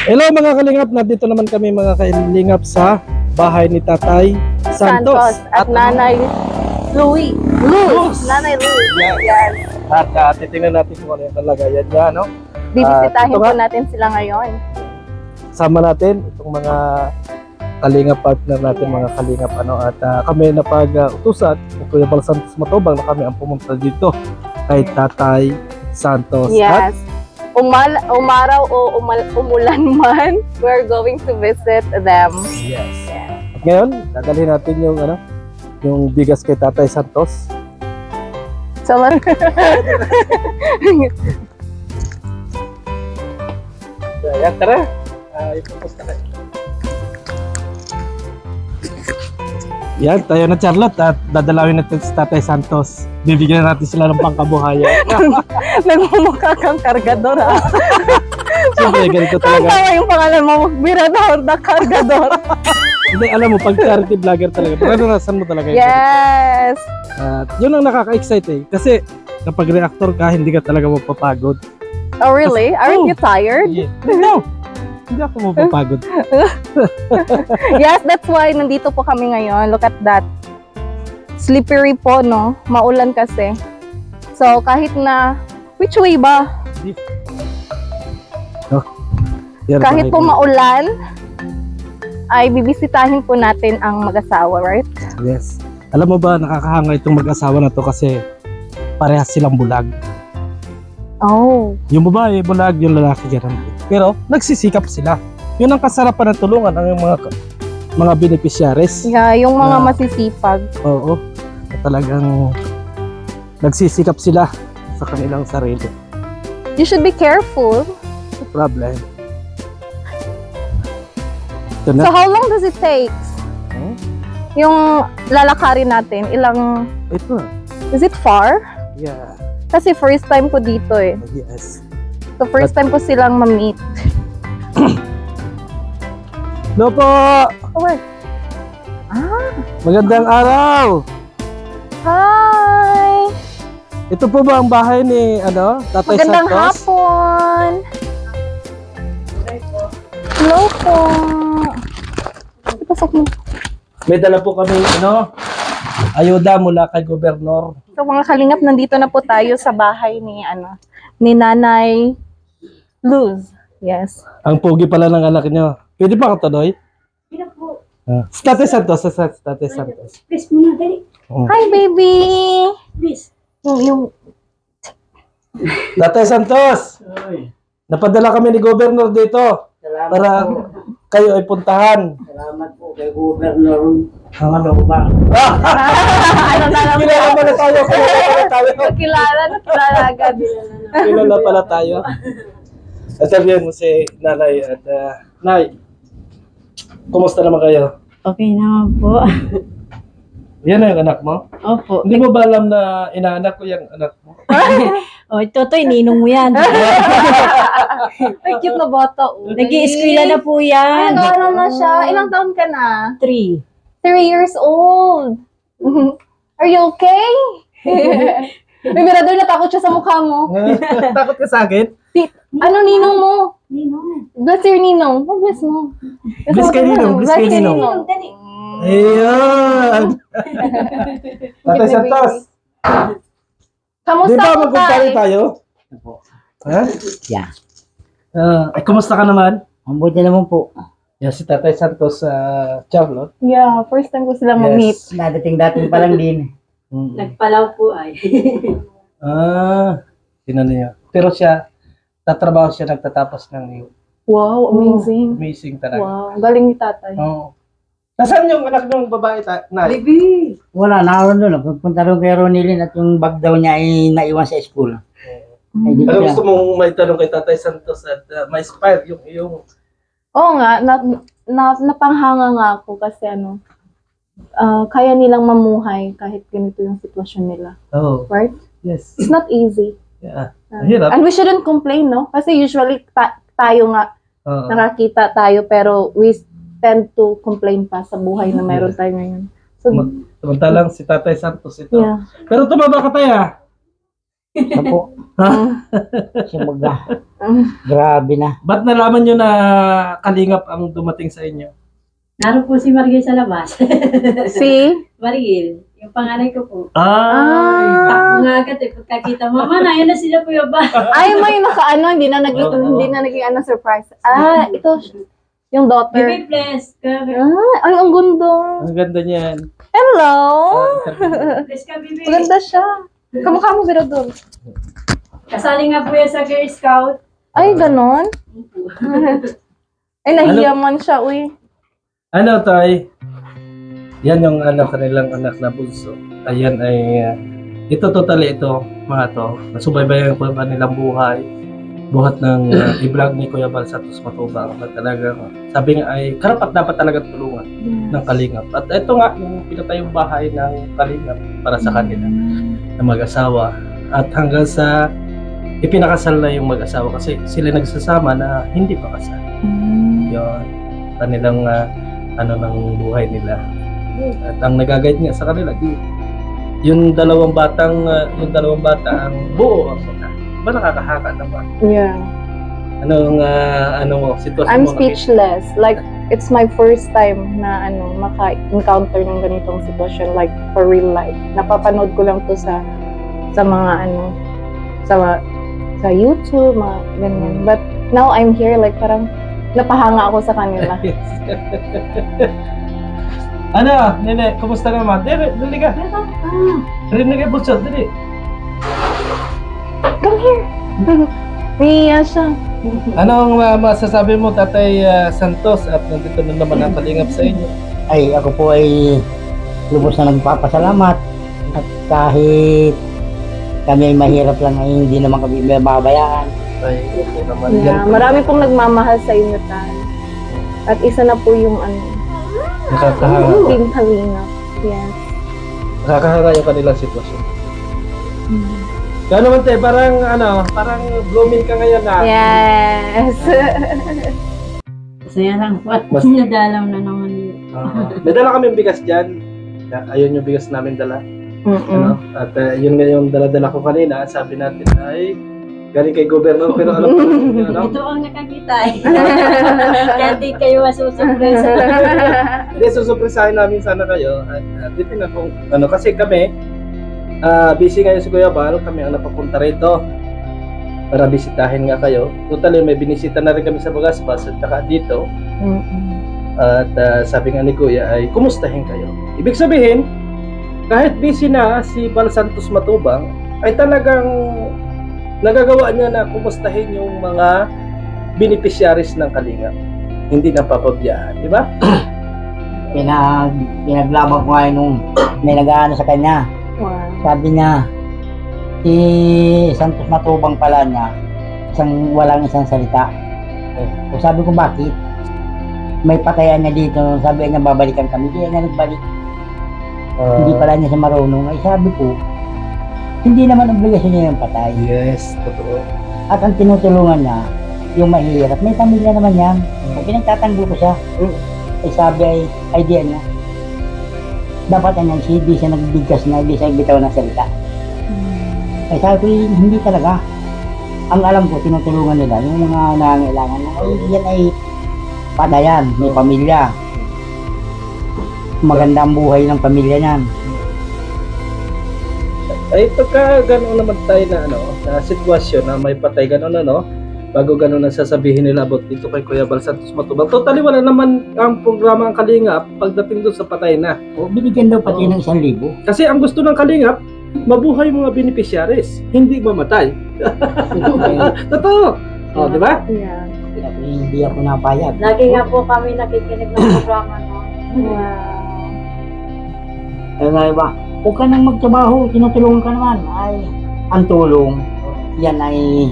Hello mga kalingap, nandito naman kami mga kalingap sa bahay ni Tatay Santos. At Nanay Louie. Luz. Nanay Louie. Yes. Yan. At titingnan natin kung ano yung kalagayan niya, no? Bibisitahin ito po nga. natin sila ngayon. Sama natin itong mga kalingap partner natin, Yes. mga kalingap ano, at kami napag-utusan ni Kuya Bal Santos Matubang na kami ang pumunta dito kay Tatay Santos. At Yes. Umaraw o umulan man, we're going to visit them. yes. At ngayon, dadalhin natin yung ano, yung bigas kay Tatay Santos. So, Ayan, tara. Ipupos ka na. Yan, tayo na Charlotte at dadalawin natin si Tatay Santos. Bibigyan natin sila ng pangkabuhayan. nagmumukha kang kargador ah. Siyempre, ganito Ang talaga. tawa yung pangalan mo, Mirador na kargador. Hindi, alam mo, pag charity vlogger talaga, naranasan mo talaga yun. Yes. At yun ang nakaka-excite eh. Kasi kapag reactor ka, hindi ka talaga mapapagod. Oh really? Aren't Oh. you tired? No! Hindi ako mapapagod. Yes, that's why nandito po kami ngayon. Look at that. Slippery po, no? Maulan kasi. So, kahit na... Which way ba? Yan, Kahit po bahay maulan, ay bibisitahin po natin ang mag-asawa, right? ko. Yes. Alam mo ba, nakakahanga itong mag-asawa na to kasi parehas silang bulag. Oh. Yung babae, bulag, yung lalaki, ganun. Pero, nagsisikap sila. Yun ang kasarapan ng tulungan ng mga beneficiaries. Yeah, yung mga Yeah. masisipag. Oo. At talagang nagsisikap sila sa kanilang sarili. You should be careful. No problem. Ito na. So, how long does it take? Hmm? Yung lalakarin natin, ilang... Ito. Is it far? Yeah. Kasi first time ko dito eh. Yes. So, first time ko silang ma-meet. Hello po! Oh, wait. Ah, Magandang araw! hi! Ito po ba ang bahay ni Tatay Magandang Santos? hapon! Hello po! Ipasok mo. May dala po kami ayuda mula kay Gobernador. So mga kalingap, nandito na po tayo sa bahay ni Nanay Luz. Yes. Ang pogi pala ng anak niyo. Pwede pa ka tuloy? Hindi po. Si Tatay Santos, Tatay Santos. Please muna, dali. Hi, baby! Please. Yung Tatay Santos! Napadala kami ni Gobernador dito Salamat para po. kayo ay puntahan. Salamat po kay Governor. Ang ano ba? ano na lang Kilala pala tayo. kilala agad. Kilala pala tayo. At sabihin mo si Nanay at Nay, kumusta naman kayo? Okay naman po. Yan na yung anak mo? Opo. Hindi mo ba alam na inaanak ko yung anak mo? O, Totoy, ninong mo yan. Ay, cute na bata. Nag-i-eskwela na po yan. Nag-aaral na siya. Ilang taon ka na? 3. 3 years old. Are you okay? May mirador, natakot siya sa mukha mo. Takot ka sa akin? Ano ninong mo? Ninong. Bless your ninong. Oh, bless mo. Bless kay ninong, bless kay kay ninong. Dali. Ayan! Tatay Santos, di Kamusta ba po magkumpare tayo? Ha? Yeah. Ay, kumusta ka naman? Ang buti naman po. Yan si Tatay Santos sa Charlotte. Yeah, first time ko sila ma-meet. Nadating-dating pa lang din. Mm. Nagpalaw po ay. Tinanong niya. Pero siya, tatrabaho siya nagtatapos ng Wow, amazing. amazing talaga. Wow, galing ni tatay. Oo. Nasaan yung anak ng babae, Nay? Baby! Wala, naroon doon. Pagpunta doon kay Ronilyn at yung bag daw niya ay naiwan sa school. Ay, di Ano ba gusto mong may tanong kay Tatay Santos at ma-inspire yung Oo nga, napanghanga nga ako kasi kaya nilang mamuhay kahit ganito yung sitwasyon nila. Oh, Right? yes. It's not easy. Yeah. Hirap. And we shouldn't complain, no? Kasi usually tayo nga, Oo. nakakita tayo pero we tend to complain pa sa buhay na meron tayo ngayon. So, Samantalang si Tatay Santos ito. yeah. Pero tumaba ka tayo. Siya po. Siya grabe na. Ba't nalaman nyo na kalingap ang dumating sa inyo? Naroon po si Margil sa labas. Si? Margil, yung panganay ko po. Ay! Takbo nga agad eh, pagkakita, mama na, yan na sila Kuya Ba. Ay, may nakaano, hindi na naging ano, surprise. Ah, ito, yung daughter. Baby bless. Ay, ang ganda. Ang ganda niyan. Hello. Bless ka, baby. Maganda siya. Kamukha mo, pero doon. Kasali nga po yan sa Girl Scout. Ay, ganon. Ay, nahiya man siya, uy. Ano, Tay? Yan yung kanilang anak na bunso. Ayan ay, ito totally ito, mga to. Nasubaybayan ko ang kanilang buhay. Buhat ng i-vlog ni Kuya Bal Santos Matubang na talagang, sabi nga ay, karapat dapat talaga tulungan ng Kalingap. At ito nga, yung pinatayong bahay ng Kalingap para sa kanila na mag-asawa. At hanggang sa ipinakasal na yung mag-asawa kasi sila nagsasama na hindi pa kasal. Yun, kanilang ng buhay nila. At ang nagagayad nga sa kanila, yung dalawang bata ang buo ang muna. Ba nakakahaka naman? Yeah. Anong sitwasyon I'm mo? speechless. Like, it's my first time na maka-encounter ng ganitong sitwasyon, like for real life. Napapanood ko lang to sa mga sa YouTube, mga ganyan. But now I'm here, like parang napahanga ako sa kanila. Nene, kumusta naman? Dali ka. Dali ka, Butchot, dali. Come here. Miya siya. Anong masasabi mo, Tatay Santos, at nandito na naman ang Kalingap sa inyo? Ay, ako po ay lubos na nagpapasalamat. At kahit kami ay mahirap lang ay hindi naman kami mababayaan. Ay, ito naman Yeah, marami pong nagmamahal sa inyo, Tan. At isa na po yung Nakakahanga. Team Kalingap. Yes. Nakakahanga yung kanilang sitwasyon. Kaya naman, te, parang blooming ka ngayon na. Yes. Masaya lang po at Mas- nadalaw na naman yun. May dala kami bigas dyan. Ayun yung bigas namin dala. Mm-mm. At yun nga yung dala-dala ko kanina. Sabi natin ay galing kay gobyerno, pero alam ko yun, Ito ang nakakita eh. Kaya di kayo masusurpresa. Hindi, susupresahin namin sana kayo. At dito na kung kasi kami, busy ngayon si Kuya Bal, kami ang napapunta rito para bisitahin nga kayo. Totally, may binisita na rin kami sa Bagaspas at saka dito. At sabi nga ni Kuya ay, kumustahin kayo. Ibig sabihin, kahit busy na si Bal Santos Matubang, ay talagang nagagawa niya na kumustahin yung mga beneficiaries ng Kalingap. Hindi na papabayaan, di ba? Pinaglaban ko nga nung may nag-aano sa kanya. Wow. Sabi niya, si Santos Matubang pala niya, walang isang salita. So sabi ko, bakit? May patayan niya dito. Sabi niya, babalikan kami. Hindi niya nagbalik. Hindi pala niya siya marunong. Ay sabi ko, hindi naman obligasyon niya yung patay. Yes, totoo. At ang tinutulungan niya, yung mahirap, may pamilya naman yan. Kung pinagtatanggol ko siya, ay sabi ay idea niya. Dapat yan, hindi siya nagbigkas na, hindi siya nagbitaw ng salita. Ay sabi ko, hindi talaga. Ang alam ko, tinutulungan nila, yung mga nangangailangan na, ay yan ay padayan, may pamilya. Maganda ang buhay ng pamilya niyan. Ay pagka gano'n naman tayo na sitwasyon na may patay gano'n bago gano'n ang sasabihin nila about dito kay Kuya Bal Santos Matubang. Totally wala naman ang programa ang Kalingap pagdating doon sa patay na. O, binigyan daw pati ng 1,000. Kasi ang gusto ng Kalingap, mabuhay mga beneficiaries, hindi mamatay. Totoo. O, di ba? Yeah. Hindi ako napayag. Lagi nga po kami nakikinig ng programa no. Wow. Ay nga ba? Huwag ka nang magtrabaho, tinutulungan ka naman. Ay, ang tulong, yan ay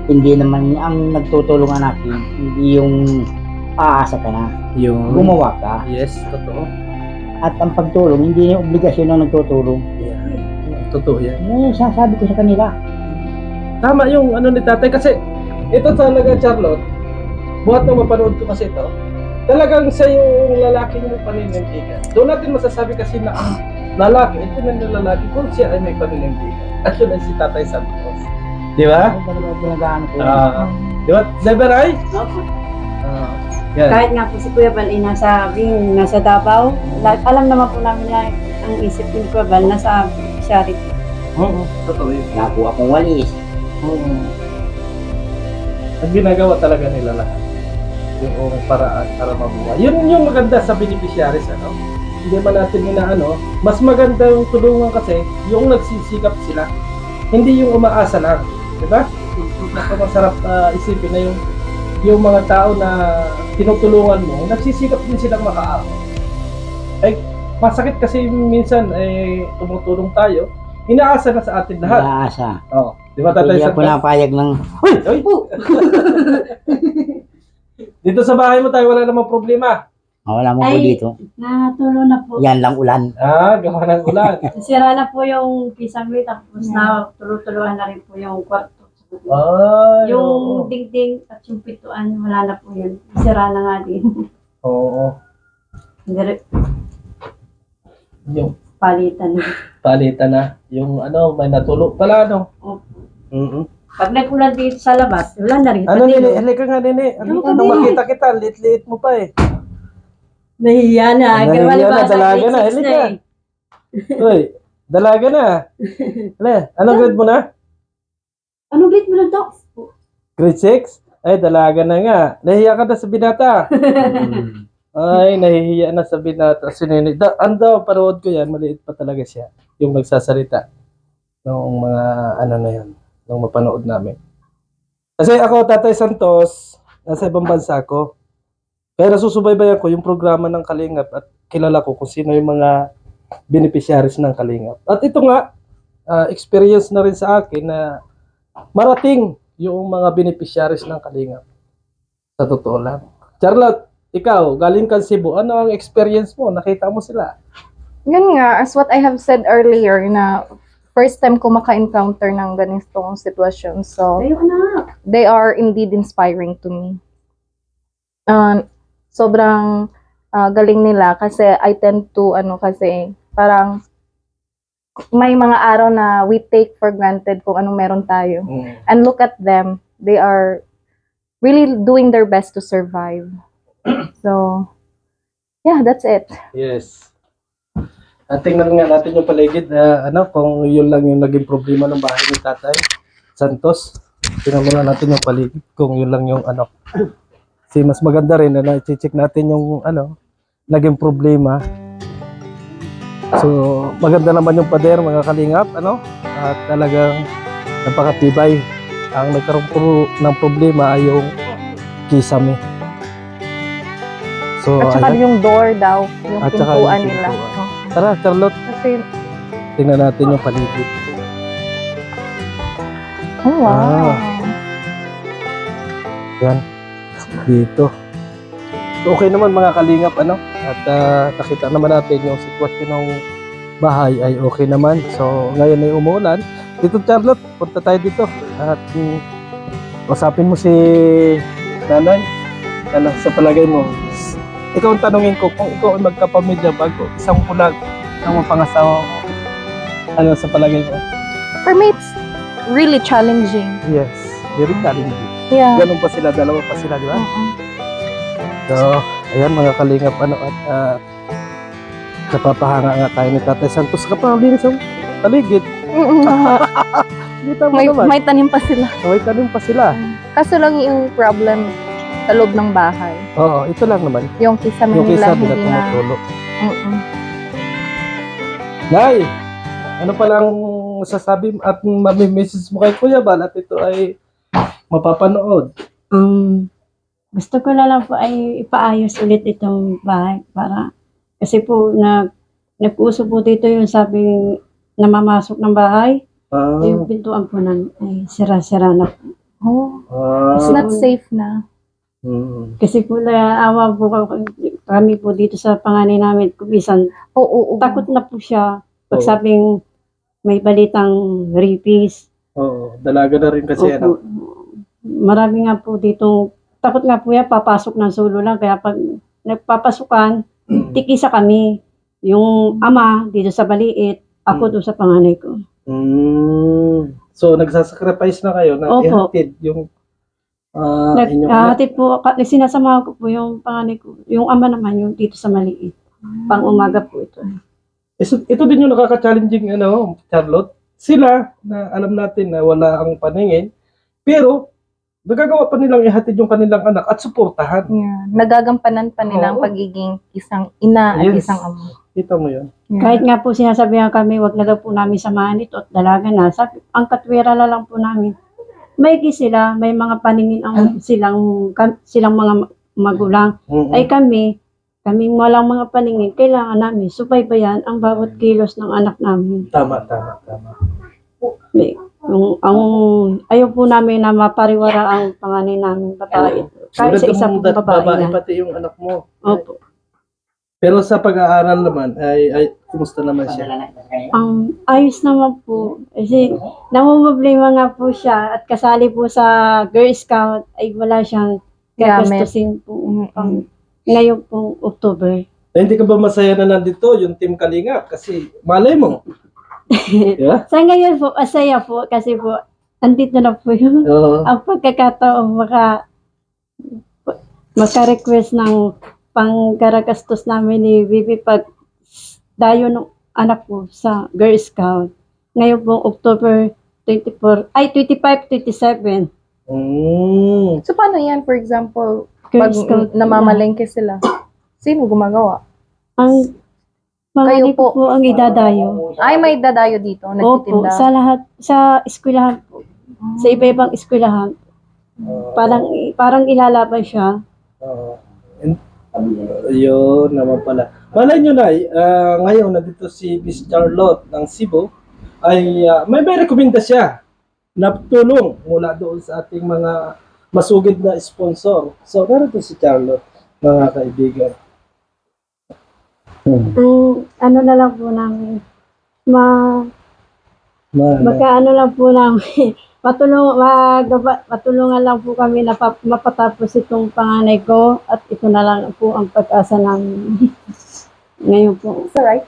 hindi naman ang nagtutulungan natin, hindi yung aasa ka na. Yung Gumawa ka. yes, totoo. At ang pagtulong, hindi yung obligasyon ng nagtutulong. Yeah. Totoo yan. Yan yung sasabi ko sa kanila. Tama yung ni tatay kasi ito talaga, Charlotte, buhat nung mapanood ko kasi ito, talagang sa yung lalaking may paninindigan. Doon natin masasabi kasi na ang lalaki, ito na yung lalaki kung siya ay may paninindigan. At yun ay si Tatay Santos. Di ba? Ay, talaga pinag-ano ko. Di ba? Never ay? Opo. Yan. Kahit nga po si Kuya Bal ay nasa Davao, alam naman po namin na ang isip ni Kuya Bal nasa Shari. Oo, totoo yun. Nakuha akong walis. Ang ginagawa talaga nila lahat. Yung paraan para mabuhay. Yun yung maganda sa beneficiaries, ano? Hindi man natin inaano, mas maganda yung tulungan kasi yung nagsisikap sila. Hindi yung umaasa lang. Diba? Masarap isipin na yung mga tao na tinutulungan mo, nagsisikap din silang makaahon. Ay, masakit kasi minsan tumutulong tayo, inaasa na sa atin lahat. Naasa. Oh, di ba Tatay Hindi ako Santos? napayag ng... Uy! Uy! Dito sa bahay mo tayo, wala namang problema. Wala mo po Ay. dito. Natulo na po. Yan lang ulan. Gawa ng ulan. Sira na po yung kisame, tapos na tulo-tuluhan na rin po yung kwarto. Ay, Yung dingding at yung pituan, wala na po yun. Sira na nga din. Oo. Dire- Yung Palitan. palitan na. Yung ano, may natulog pala, no? Opo. Mm-mm. Pag nag-ulan dito sa labas, wala na rin. Ano, Pati Nene? yun. Halika nga, Nene. Ano ka, Nung Nene? makita kita, liit-liit mo pa eh. Nahiya na. Nahiya na, Kalibasa, dalaga grade na, six halika. eh. Uy, dalaga na. Hala, anong grade mo na? Anong grade mo lang to? Grade 6? Ay, dalaga na nga. Nahiya ka na sa binata. Ay, nahihiya na sa binata. Si Nene. Ano, parood ko yan. Maliit pa talaga siya. Yung nagsasalita. Noong mga, ano na yan. Nung mapanood namin. Kasi ako, Tatay Santos, nasa ibang bansa ako. Kaya nasusubaybayan ko yung programa ng Kalingap at kilala ko kung sino yung mga beneficiaries ng Kalingap. At ito nga, experience na rin sa akin na marating yung mga beneficiaries ng Kalingap. Sa totoo lang. Charlotte, ikaw, galing ka Cebu, ano ang experience mo? Nakita mo sila? Yun nga, as what I have said earlier, na first time ko maka-encounter ng ganitong sitwasyon. So, Tayo ka na. they are indeed inspiring to me. Sobrang galing nila kasi I tend to, kasi parang may mga araw na we take for granted kung anong meron tayo. And look at them, they are really doing their best to survive. So, yeah, that's it. Yes. At tingnan nga natin yung paligid na kung yun lang yung naging problema ng bahay ni Tatay Santos. Tingnan muna natin yung paligid kung yun lang yung Kasi mas maganda rin na i-check natin yung naging problema. So, maganda naman yung pader mga kalingap, at talagang napakatibay. Ang nagkaroon po ng problema ay yung kisame. So, At saka ayan. yung door daw, yung At saka pintuan yung nila. pintuan. Oh. Tara, Charlotte, Kasi, tingnan natin yung paligid. oh wow. Yan. Dito. So, okay naman mga kalingap, At nakita naman natin yung sitwasyon ng bahay ay okay naman. So, ngayon ay umuulan. Dito, Charlotte, punta tayo dito. At usapin mo si nanay. Sa palagay mo, ikaw ang tanungin ko, kung ikaw ay magkapamilya bago isang pulag ang mapangasawa mo, sa palagay mo? For me, it's really challenging. Yes, very challenging. Yeah. Ganun pa sila, dalawa pa sila, di ba? So, ayan mga kalingap, at napapahanga nga tayo ni Tatay Santos kapag linis ang paligid. Hindi tama naman. May tanim pa sila. May tanong pa sila. Kaso lang yung problem sa loob ng bahay. Oo, ito lang naman. Yung kisame Yung nila, kisa nila hindi na... tumutulo. Mm-mm. Nay, ano palang masasabi at message mo kay Kuya Bal at ito ay mapapanood? Gusto ko na lang po ay ipaayos ulit itong bahay para kasi po nag-uso po dito yung sabi na mamasok ng bahay. Yung pintuan po namin ay sira-sira na po. Oh, it's not safe na. Kasi po naawa po kami po dito sa panganay namin. Kumisan, Oo. takot na po siya pag sabing may balitang rapist. Oo, dalaga na rin kasi Opo. Marami nga po dito, takot nga po yan, papasok ng solo lang. Kaya pag nagpapasukan, tikisa kami. Yung ama dito sa baliit, ako doon sa panganay ko. So, nagsasacrifice na kayo na Opo. ihatid yung inyong anak. Naghahatid po, sinasamahan ko po yung panganay ko. Yung ama naman, yung dito sa maliit. Pang umaga po ito. Ito din yung nakaka-challenging, Charlotte. Sila, na alam natin na wala ang paningin, pero nagagawa pa nilang ihatid yung kanilang anak at suportahan. Yeah. Nagagampanan pa nila ang Oo. pagiging isang ina at Yes. isang ama. Kita mo yun? Yeah. Kahit nga po sinasabihan kami, wag na daw po namin samahan ito at dalaga na. Sabi, ang katwira na lang po namin. Maigi sila, may mga paningin ang silang mga magulang. Mm-mm. Ay kaming walang mga paningin, kailangan namin subaybayan ang bawat kilos ng anak namin. Tama. Ayaw po namin na mapariwara ang panganay namin babae. Kahit sa isa pong babae na. pati yung anak mo. Opo. Pero sa pag-aaral naman, ay kumusta naman siya? Ayos naman po. Kasi namumblema nga po siya at kasali po sa Girl Scout ay wala siyang Gamit. gagastusin po ngayon pong October. Hindi ka ba masaya na nandito yung Team Kalingap? Kasi malay mo. Diba? Sa ngayon po, asaya po kasi po andito na po yung Oo. ang pagkakataon maka-request ng pangkaragastos namin ni Bibi pag dayo ng anak ko sa Girl Scout. Ngayon pong October 25, 27. So, paano yan? For example, Girl pag Scout. namamalengke sila, sino gumagawa? Ang Kayo mga po. po. Ang idadayo. Ay, may dadayo dito, Opo, nagtitinda. sa lahat, sa eskwelahan po. Sa iba-ibang eskwelahan. Parang ilalaban siya. Oo. Yun naman pala. Malay nyo na, ngayon nandito si Miss Charlotte ng Cebu, ay may rekomenda siya na tulong mula doon sa ating mga masugid na sponsor. So, narito si Charlotte, mga kaibigan. Ano na lang po namin, magkaano lang po namin, matulungan lang po kami na mapatapos itong panganay ko at ito na lang po ang pag-asa namin. Ngayon po. It's alright.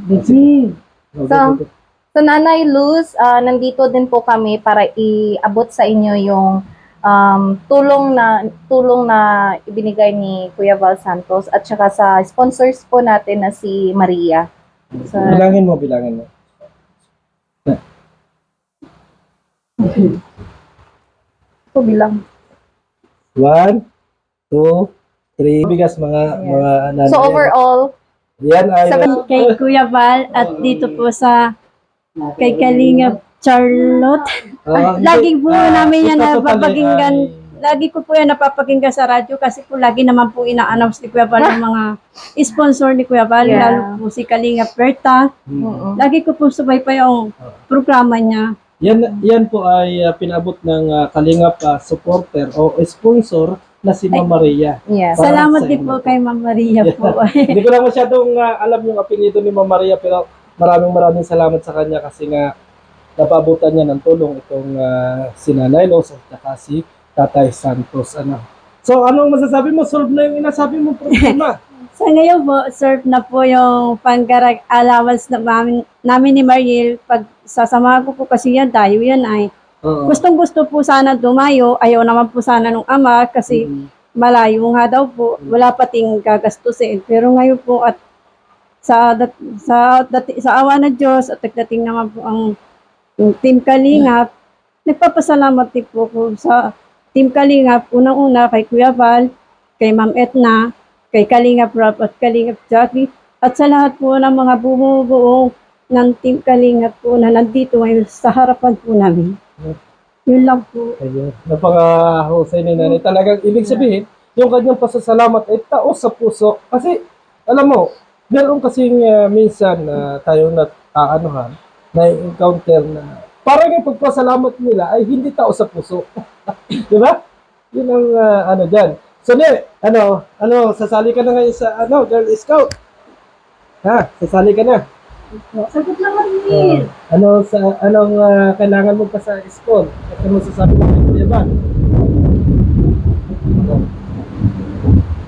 Busy. So, Nanay Luz, nandito din po kami para iabot sa inyo yung tulong na ibinigay ni Kuya Val Santos at saka sa sponsors po natin na si Maria. So, Bilangin mo. ito bilang. 1, 2, 3. Bigas mga nanay. So, overall, Yan ay Kay Kuya Val at dito po sa kay Kalinga Charlotte. Lagi po namin yan napapakinggan. Lagi ko po yan napapakinggan sa radyo kasi po lagi naman po ina-announce ni Kuya Val yung mga sponsor ni Kuya Val, Yeah. lalo po si Kalinga Berta. Lagi ko po subay pa yung programa niya. Yan po ay pinabot ng Kalingap supporter o sponsor na si Ma'am Maria. yes. Para Salamat sa din inyo po po. kay Ma'am Maria po. Hindi ko lang masyadong alam yung apelyido ni Ma'am Maria, pero maraming salamat sa kanya kasi nga napabutan niya ng tulong itong si Nanay Los at saka si Tatay Santos. So, anong masasabi mo? Solve na yung inasabi mo problema. Sa ngayon po, serve na po yung panggarag allowance namin ni Mariel. Pag sasamahan ko po kasi yan, tayo yan ay. Oo. Gustong-gusto po sana dumayo. Ayaw naman po sana nung ama kasi malayo nga daw po. Wala pating gagastusin. Pero ngayon po at sa awa ng Diyos at nagdating naman po ang Team Kalingap, nagpapasalamat din po ko sa Team Kalingap. Unang-una kay Kuya Val, kay Ma'am Etna, kay Kalingap Rob at Kalingap Jackie, at sa lahat po ng mga bumubuo ng Team Kalingap po na nandito ngayon sa harapan po namin. Yun lang po. Ayun. Napaka-husay ni Nanay. Talagang ibig sabihin, yung kanyang pasasalamat ay taos sa puso. Kasi, alam mo, meron kasing minsan na tayo na-encounter na parang yung pagpasalamat nila ay hindi taos sa puso. Di ba? Yun ang dyan. So, sasali ka na ngayon sa Girl Scout. Sasali ka na. Sagot lang kami. Anong kailangan mo pa sa school? At ano sasabi mo kay Kuya Van?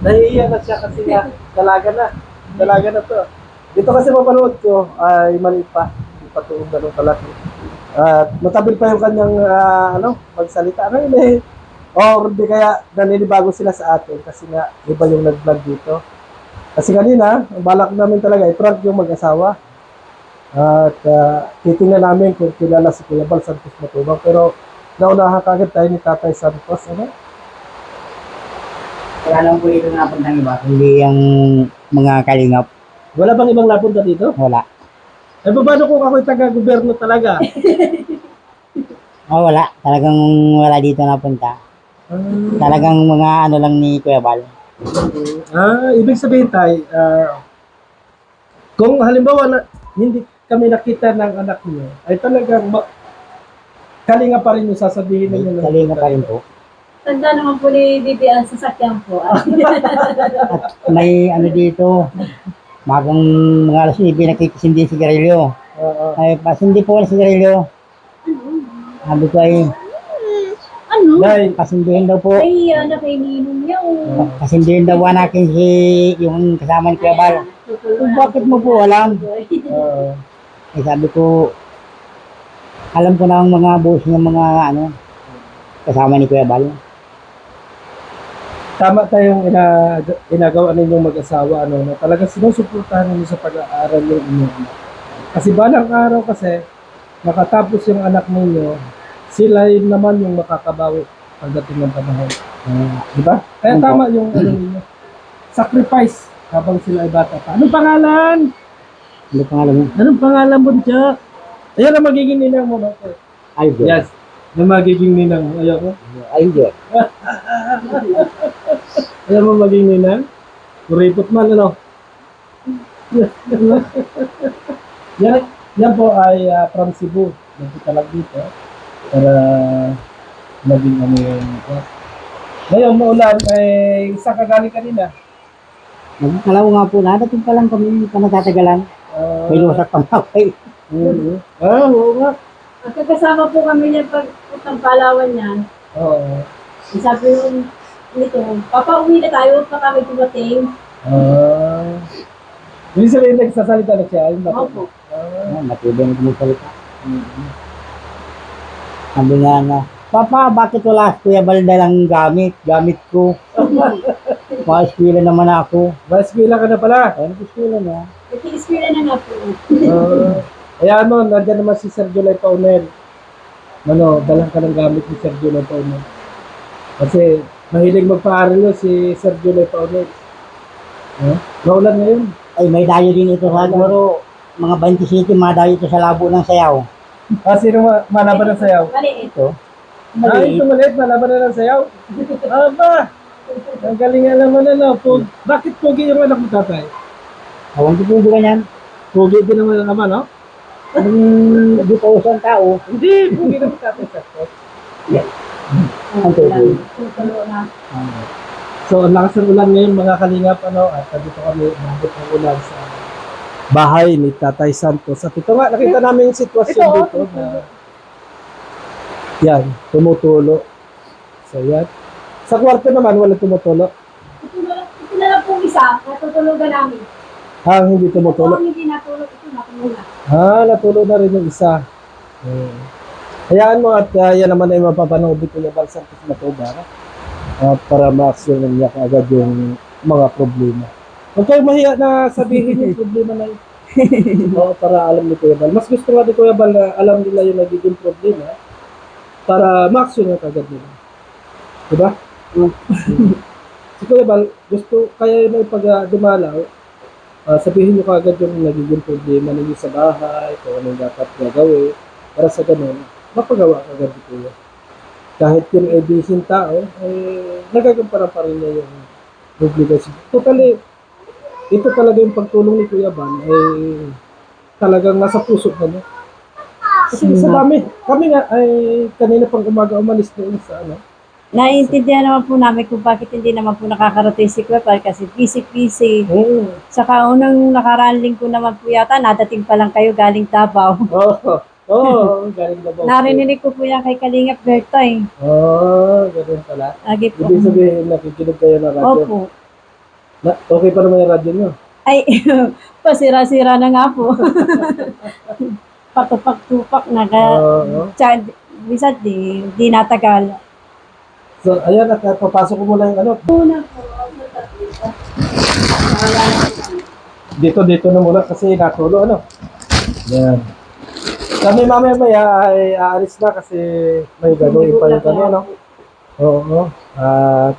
Nahihiya na siya kasi nga dalaga na to. Dito kasi mapanood ko ay maliit pa. Hindi pa tuong ganun kalaki. At matabil pa yung kanyang magsalita. Ano yun eh? Or di kaya naninibago sila sa atin kasi nga iba yung nag-vlog dito. Kasi kanina, ang balak namin talaga i-prank yung mag-asawa. At titingnan namin kung kilala si Kuya Bal Santos Matubang. Pero naunahan kagad tayo ni Tatay Santos. Ano? Wala lang po dito napunta ng iba. Hindi yung mga kalingap. Wala bang ibang napunta dito? Wala. Eh, paano kung ako'y taga-gobyerno talaga? Oh, wala. Talagang wala dito napunta. Talagang mga ano lang ni Kuya Bal. Ibig sabihin tayo, kung halimbawa na hindi kami nakita ng anak niyo, ay talagang kalinga pa rin yung sasabihin ninyo. Kalinga pa rin po. Tanda naman po ni BBL sa sakyan po. At may ano dito, magang mga alas 9 nakikisindi si Garillo. Ay, pasindi po si Garillo. Sabi ko ay, Ano? Nay, pasindihin daw po. Ay, kay Ninong niya. Pasindihin daw natin si yung kasama ni Kuya Bal. Kung bakit mo po alam? Eh, sabi ko, alam ko na ang mga boss ng mga ano, kasama ni Kuya Bal. tama tayong inagawa ninyong mag-asawa, na talagang sinusuportahan ninyo sa pag-aaral ng inyong anak. Kasi balang araw kasi, nakatapos yung anak ninyo, sila yun naman yung makakabawi pagdating ng panahon. Di ba? Kaya Opo. tama yung ninyo. Sacrifice habang sila ay bata pa. Anong pangalan? Ano pangalan mo? Anong pangalan mo, Jack? Ayan ang magiging ninang mo, no? Aljo. Yes. Yung magiging ninang mo. Ayaw mo? Aljo. Ayaw mo maging ninang? Kuripot man, ano? yan po ay from Cebu. Nagpunta lang dito. Para maging ano yung ngayon, maulan ay isa kagaling kanina. Alam mo nga po, nadating pa lang kami, hindi pa natatagalan. May lusak pa nga ako eh. Oo nga. Magkakasama po kami niya pag utang Palawan niya. Oo. Sabi yung nito, papauwi na tayo pa kami dumating. Hindi sabihin nagsasalita na siya. Ayun ba? Opo. Matibay na kumusalita. Sabi nga na, Papa, bakit wala si Kuya Bal dalang gamit? Gamit ko. Mga naman ako. Basbila ka na pala. Ayun, eskwela na. Nag-i-experience na nga po. Kaya nandiyan naman si Sir Julay Paunel. Dalang ka ng gamit ni Sir Julay Paunel. Kasi mahilig magpaaral yun si Sir Julay Paunel. Naulan ngayon. Ay, may dayo din ito sa siguro. Mga 27, mga dayo ito sa labo ng sayaw. Sino malaban ng sayaw? Maliit. Ito. Ito maliit, malaban na ng sayaw. Aba! Ang galing nga naman bakit pogi yung anak mo, tatay? Awang ko po ganyan. Pogi din naman ang ama, no? Di pa usang tao. Hindi, pogi naman tatay. Ang tuloy. Tutulo na. So, ang lakas ng ulan ngayon, mga kalingap, at dito kami, nabot ng ulan sa bahay ni Tatay Santos. At ito nga, nakita namin yung sitwasyon dito na yan, tumutulo. So, yan. Sa kwarto naman, wala tumutulo. Ito na lang po isa, natutulugan namin. Hindi tumutulo. Kung hindi natulog, ito natulog. Natulog na rin yung isa. Hayaan mo at yan naman ay mapapanood dito yung Bal Santos Matubang. Para ma-aksyonan niya agad yung mga problema. Huwag kayong mahiya na sabihin yung problema na yun. Para alam ni Kuya Bal. Mas gusto nga ni Kuya Bal na alam nila yung nagiging problema para ma-aksyonan agad nila. Diba? Si Kuya Bal, gusto kaya yun pag dumalaw, sabihin nyo kagad yung nagiging problema ninyo sa bahay, kung anong dapat gagawin, para sa ganun, mapagawa agad ni Kuya. Kahit yung busy tao, nagagamparan pa rin niya yung obligasyon. Totally, ito talaga yung pagtulong ni Kuya Bal ay talagang nasa puso na niya. Kasi sa dami, kami nga ay kanina pang umaga umalis doon sa Naiintindihan naman po namin kung bakit hindi naman po nakakarating si Kuya Bal kasi busy. Saka unang nakaraan linggo naman po yata, nadating pa lang kayo galing Davao. Galing na ba? Narinig ko po yan kay Kalingap Berta eh. Ganun pala. Lagi po. Ibig sabihin, nakikinig kayo ng radyo. Opo. Okay pa naman yung radyo nyo. Ay, pasira-sira na nga po. patupak-tupak na Oo. bisa di natagal. So, ayan, at papasok ko muna yung ano. Dito na muna kasi natulo, ano. Yan. Kami mamaya ay aalis na kasi may gano'n pa yung kami, ano. Oo. At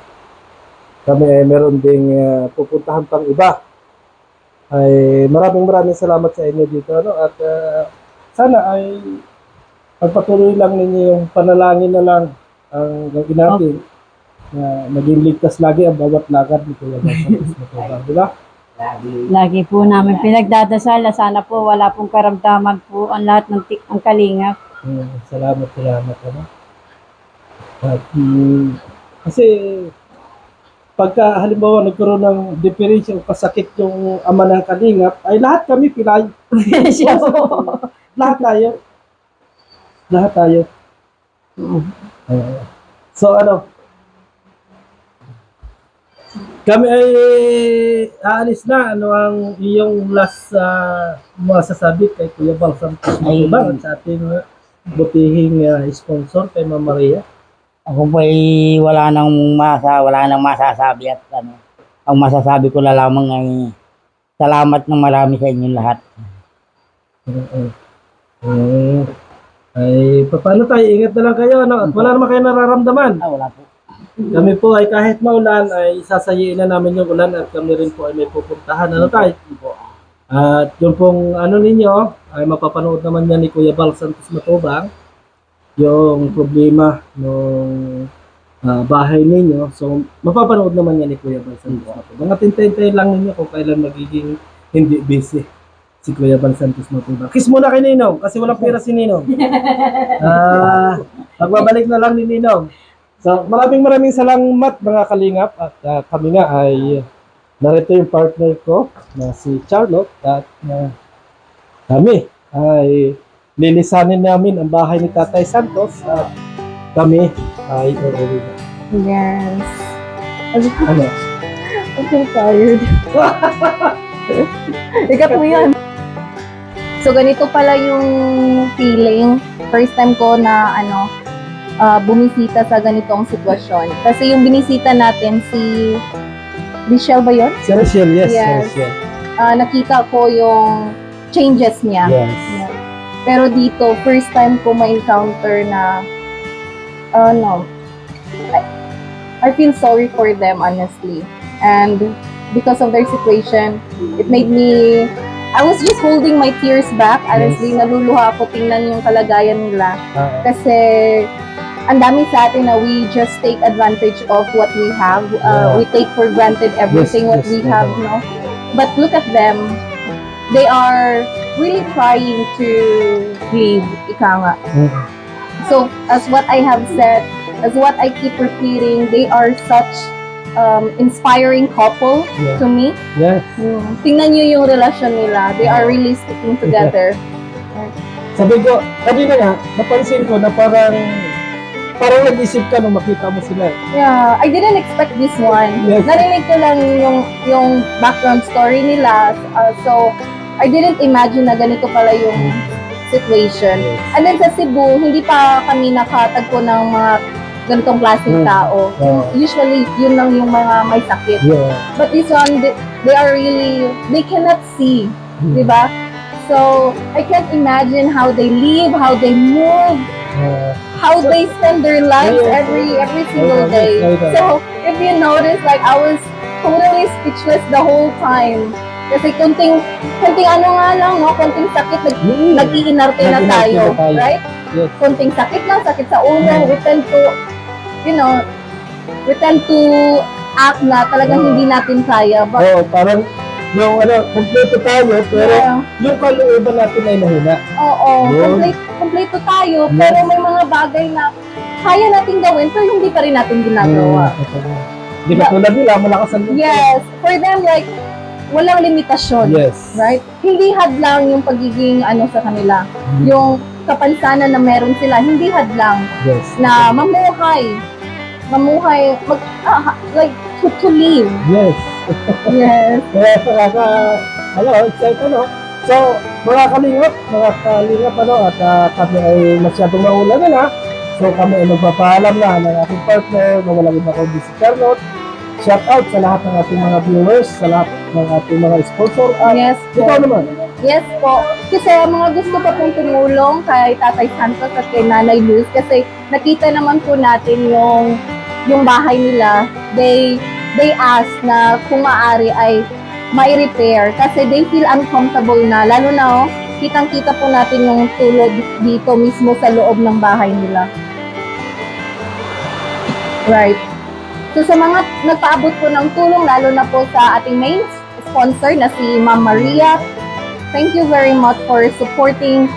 kami ay meron ding pupuntahan pang iba. Ay maraming salamat sa inyo dito, ano. At sana ay pagpatuloy lang ninyo yung panalangin na lang ang gagawin natin. Na maging ligtas lagi ang bawat lakad ni Kuya Basa. Di ba? Lagi po namin pinagdadasal na sana po wala pong karamdaman po ang lahat ng ang kalingap. Salamat. Ano? At, kasi pagka halimbawa nagkaroon ng depression o kasakit yung ama ng kalingap, ay lahat kami pilay. Siya po. Lahat tayo. So ano, kami ay aalis na. Ano ang iyong last masasabi kay Kuya Bal Santos Matubang at sa ating butihing sponsor kay Ma'am Maria? Ako po ay wala nang masasabi at ano. Ang masasabi ko na lamang ay salamat ng marami sa inyong lahat. Ay, paano tayo? Ingat na lang kayo, no? At wala naman kayo nararamdaman. Wala po. Kami po ay kahit maulan ay sasayiin na namin yung ulan at kami rin po ay may pupuntahan. Ano tayo? At yung pong ano ninyo ay mapapanood naman yan ni Kuya Bal Santos Matubang yung problema ng bahay ninyo. So mapapanood naman yan ni Kuya Bal Santos Matubang. At hintayin lang ninyo kung kailan magiging hindi busy si Kuya Bal Santos Matubang. Kiss muna kay Ninong kasi walang pera si Ninong. Magbabalik na lang ni Ninong. So, maraming salamat mga kalingap at kami nga ay narito yung partner ko na si Charlotte at kami ay lilisanin namin ang bahay ni Tatay Santos at kami ay uuwi na. Yes. Ano? I'm so tired. Ikat mo yan. So, ganito pala yung feeling. First time ko na bumisita sa ganitong sitwasyon. Kasi yung binisita natin si Michelle ba yun? Si Rachel, yes. Yes. Rachel. Nakita ko yung changes niya. Yes. Yeah. Pero dito, first time ko ma-encounter na I feel sorry for them, honestly. And because of their situation, it made me, I was just holding my tears back. Honestly, naluluha ako tingnan yung kalagayan nila. Kasi ang dami sa atin na we just take advantage of what we have. We take for granted everything what we have, no? But look at them. They are really trying to live, ika nga. So, as what I have said, as what I keep repeating, they are such inspiring couple to me. Yes. Tingnan nyo yung relasyon nila. They are really sticking together. Sabi ko, kanina nga, napansin ko na parang nag-isip ka nung makita mo sila. Yeah, I didn't expect this one. Yes. Narinig ko lang yung background story nila. So, I didn't imagine na ganito pala yung situation. Yes. And then sa Cebu, hindi pa kami nakatagpo ng mga ganitong klaseng tao. Usually, yun lang yung mga may sakit. Yeah. But this one, they are really, they cannot see. Diba? So, I can't imagine how they live, how they move, how they spend their lives every single day. So, if you notice, like, I was totally speechless the whole time. Kasi kunting ano nga lang, no? Kunting sakit, nag-iinarte na tayo. Right? Yes. Kunting sakit lang, sakit sa ulo, we tend to act na talagang hindi natin kaya. But, Parang yung kompleto tayo, pero yung kalooban natin ay mahina. kompleto tayo, pero may mga bagay na kaya natin gawin, pero hindi pa rin natin ginagawa. Hindi ka tulad nila, malakas ang loob. Yes, for them, like, walang limitasyon. Yes. Right? Hindi hadlang yung pagiging sa kanila. Yung kapansanan na meron sila, hindi hadlang Yes. na mamuhay, like, to live. Yes. Yes. Kaya excited, no? So, mga kalingap ano, at kami ay masyadong maulan na. So, kami ay magpapaalam na ng ating partner na walang iba kundi si Charlotte. Shout out sa lahat ng ating mga viewers, sa lahat ng ating mga sponsor. At Yes po. ikaw naman. Yes po. Kasi mga gusto pa pong tumulong kay Tatay Santos at kay Nanay Luz kasi nakita naman po natin yung bahay nila. They ask na kung maaari ay may repair kasi they feel uncomfortable na. Lalo na kitang-kita po natin yung tulog dito mismo sa loob ng bahay nila. Right. So sa mga nagpaabot po ng tulong, lalo na po sa ating main sponsor na si Ma'am Maria, thank you very much for supporting